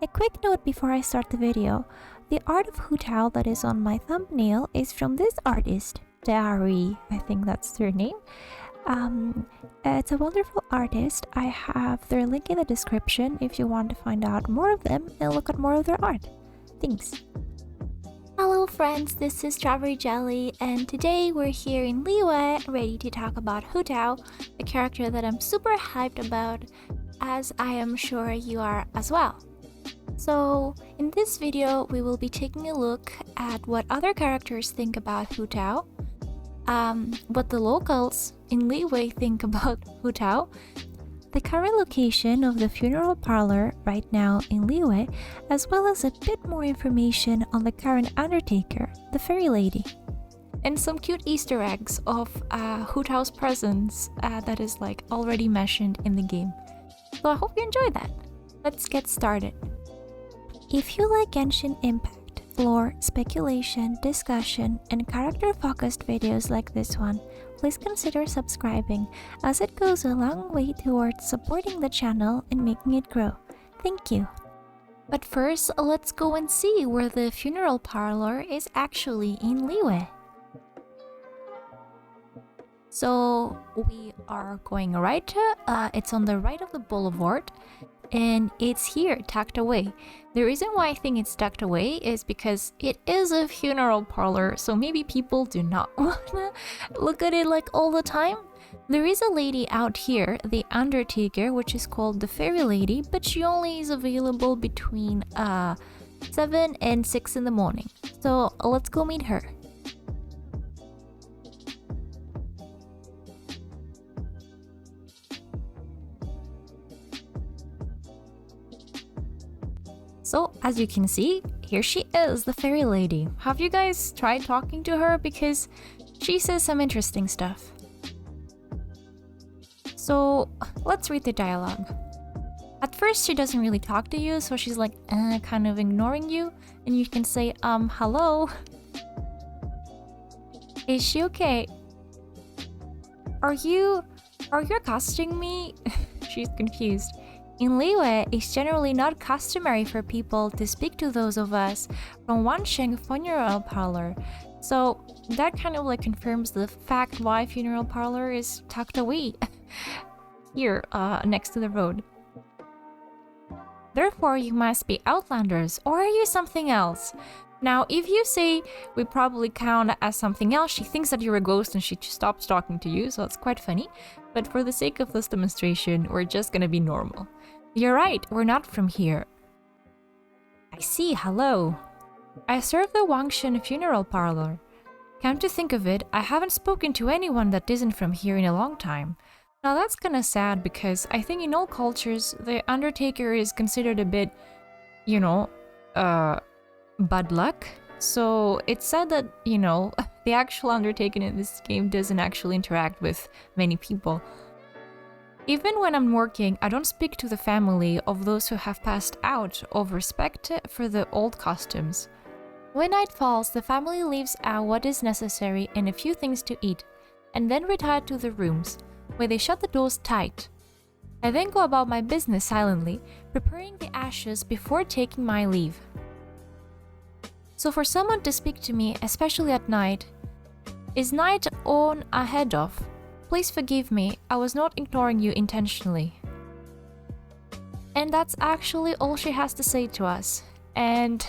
A quick note before I start the video. The art of Hu Tao that is on my thumbnail is from this artist, Dari, I think that's their name. It's a wonderful artist. I have their link in the description if you want to find out more of them and look at more of their art. Thanks. Hello friends, this is Strawberry Jelly, and today we're here in Liyue, ready to talk about Hu Tao, a character that I'm super hyped about, as I am sure you are as well. So, in this video, we will be taking a look at what other characters think about Hu Tao, what the locals in Liyue think about Hu Tao, the current location of the funeral parlor right now in Liyue, as well as a bit more information on the current Undertaker, the Ferrylady, and some cute Easter eggs of Hu Tao's presence that is like already mentioned in the game. So I hope you enjoy that. Let's get started. If you like Genshin Impact, lore, speculation, discussion, and character-focused videos like this one, please consider subscribing, as it goes a long way towards supporting the channel and making it grow. Thank you! But first, let's go and see where the funeral parlor is actually in Liyue. So, we are going right, it's on the right of the boulevard, and it's here, tucked away. The reason why I think it's tucked away is because it is a funeral parlor, so maybe people do not wanna look at it like all the time. There is a lady out here, the Undertaker, which is called the Ferrylady, but she only is available between 7 and 6 in the morning. So let's go meet her. So, as you can see, here she is, the Ferrylady. Have you guys tried talking to her? Because she says some interesting stuff. So, let's read the dialogue. At first, she doesn't really talk to you, so she's like, kind of ignoring you. And you can say, hello? Is she okay? Are you accosting me? She's confused. In Liyue, it's generally not customary for people to speak to those of us from Wangsheng Funeral Parlor. So that kind of like confirms the fact why funeral parlor is tucked away here next to the road. Therefore, you must be outlanders, or are you something else? Now, if you say we probably count as something else, she thinks that you're a ghost and she stops talking to you, so it's quite funny. But for the sake of this demonstration, we're just gonna be normal. You're right, we're not from here. I see, hello. I serve the Wangsheng Funeral Parlor. Come to think of it, I haven't spoken to anyone that isn't from here in a long time. Now that's kinda sad because I think in all cultures, the Undertaker is considered a bit, you know, bad luck. So it's sad that, you know, the actual Undertaker in this game doesn't actually interact with many people. Even when I'm working, I don't speak to the family of those who have passed out of respect for the old customs. When night falls, the family leaves out what is necessary and a few things to eat, and then retire to their rooms, where they shut the doors tight. I then go about my business silently, preparing the ashes before taking my leave. So for someone to speak to me, especially at night, is night on ahead of. Please forgive me, I was not ignoring you intentionally. And that's actually all she has to say to us. And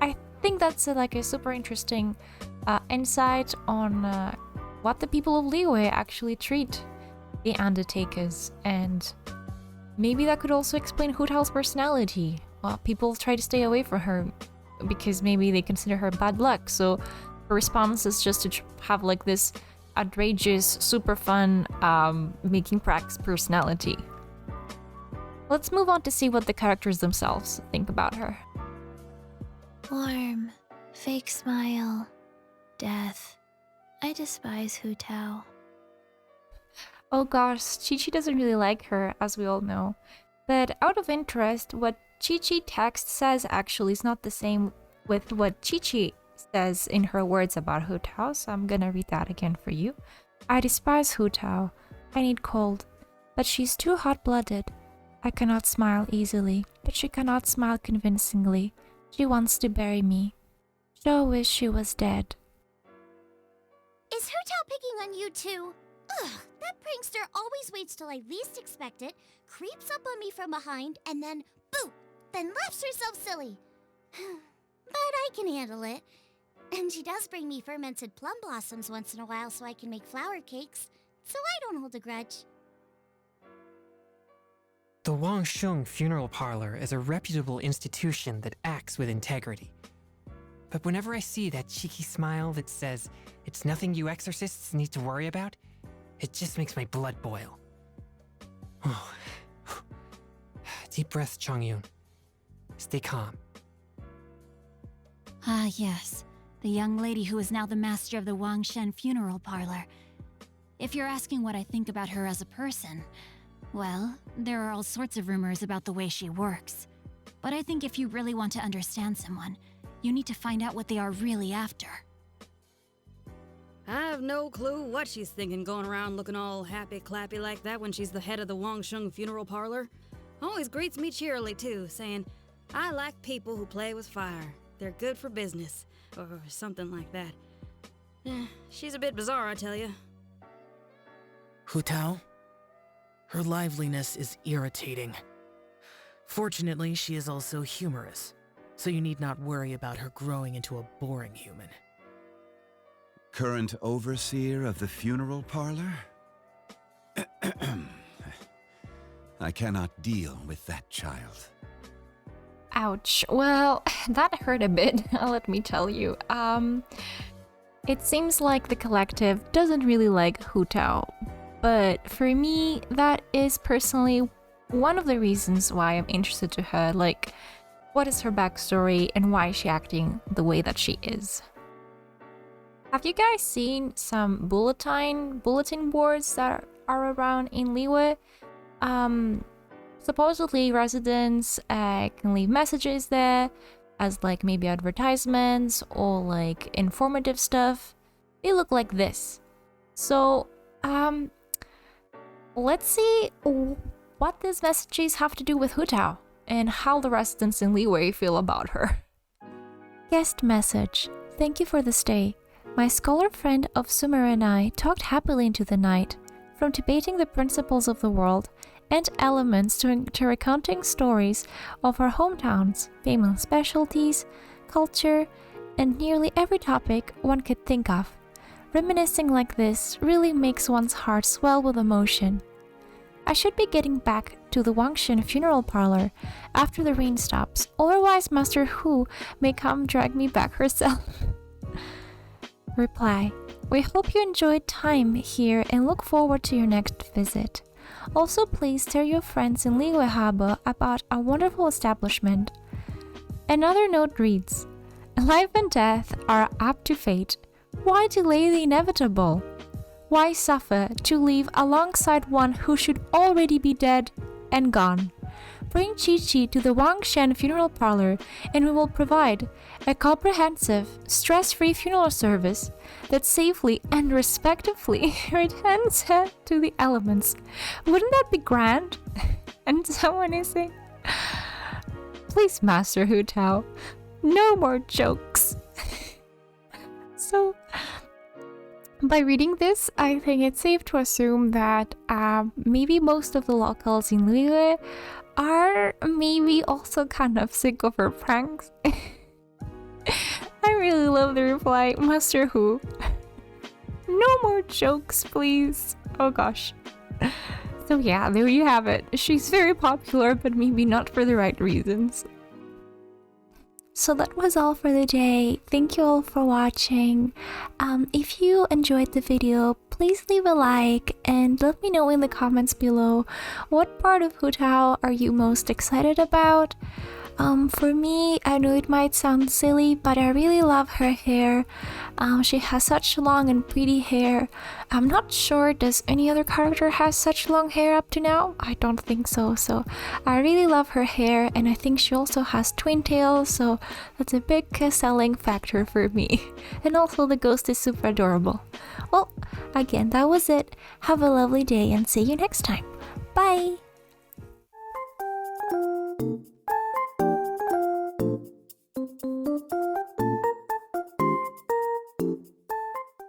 I think that's like a super interesting insight on what the people of Liyue actually treat the Undertakers. And maybe that could also explain Hu Tao's personality. People try to stay away from her because maybe they consider her bad luck. So her response is just to have like this outrageous, super fun, making cracks personality. Let's move on to see what the characters themselves think about her. Warm, fake smile, death. I despise Hu Tao. Oh gosh, Chi-Chi doesn't really like her, as we all know. But out of interest, what Chi-Chi text says actually is not the same with what Chi-Chi says in her words about Hu Tao, so I'm gonna read that again for you. I despise Hu Tao. I need cold. But she's too hot-blooded. I cannot smile easily, but she cannot smile convincingly. She wants to bury me. Sure wish she was dead. Is Hu Tao picking on you too? Ugh, that prankster always waits till I least expect it, creeps up on me from behind, and then boo! Then laughs herself silly. But I can handle it. And she does bring me fermented plum blossoms once in a while so I can make flour cakes, so I don't hold a grudge. The Wangsheng Funeral Parlor is a reputable institution that acts with integrity. But whenever I see that cheeky smile that says, "It's nothing you exorcists need to worry about," it just makes my blood boil. Deep breath, Chongyun. Stay calm. Ah, yes. The young lady who is now the master of the Wangsheng Funeral Parlor. If you're asking what I think about her as a person, well, there are all sorts of rumors about the way she works. But I think if you really want to understand someone, you need to find out what they are really after. I have no clue what she's thinking going around looking all happy-clappy like that when she's the head of the Wangsheng Funeral Parlor. Always greets me cheerily, too, saying, "I like people who play with fire. They're good for business," or something like that. She's a bit bizarre, I tell you. Hu Tao? Her liveliness is irritating. Fortunately, she is also humorous, so you need not worry about her growing into a boring human. Current overseer of the funeral parlor? I cannot deal with that child. Ouch. Well, that hurt a bit, let me tell you. It seems like the collective doesn't really like Hu Tao, but for me, that is personally one of the reasons why I'm interested to her. Like, what is her backstory and why is she acting the way that she is? Have you guys seen some bulletin boards that are around in Liyue? Supposedly residents can leave messages there as like maybe advertisements or like informative stuff. They look like this. So let's see what these messages have to do with Hu Tao and how the residents in Liyue feel about her. Guest message. Thank you for the stay. My scholar friend of Sumer and I talked happily into the night, from debating the principles of the world and elements to recounting stories of our hometowns, famous specialties, culture, and nearly every topic one could think of. Reminiscing like this really makes one's heart swell with emotion. I should be getting back to the Wangsheng Funeral Parlor after the rain stops, otherwise Master Hu may come drag me back herself. Reply. We hope you enjoyed time here and look forward to your next visit. Also, please tell your friends in Liyue Harbor about our wonderful establishment. Another note reads, life and death are up to fate. Why delay the inevitable? Why suffer to live alongside one who should already be dead and gone? Bring Chi-Chi to the Wangsheng Funeral Parlor and we will provide a comprehensive, stress-free funeral service that safely and respectively returns her to the elements. Wouldn't that be grand? And someone is saying, please, Master Hu Tao, no more jokes. So, by reading this, I think it's safe to assume that maybe most of the locals in Liyue are maybe also kind of sick of her pranks. I really love the reply, Master Hu. No more jokes, please. Oh gosh. So yeah, there you have it. She's very popular, but maybe not for the right reasons. So that was all for the day. Thank you all for watching. If you enjoyed the video, please leave a like and let me know in the comments below what part of Hu Tao are you most excited about. For me, I know it might sound silly, but I really love her hair. She has such long and pretty hair. I'm not sure, does any other character have such long hair up to now? I don't think so. So I really love her hair, and I think she also has twin tails, so that's a big selling factor for me. And also the ghost is super adorable. Well, again, that was it. Have a lovely day and see you next time. Bye!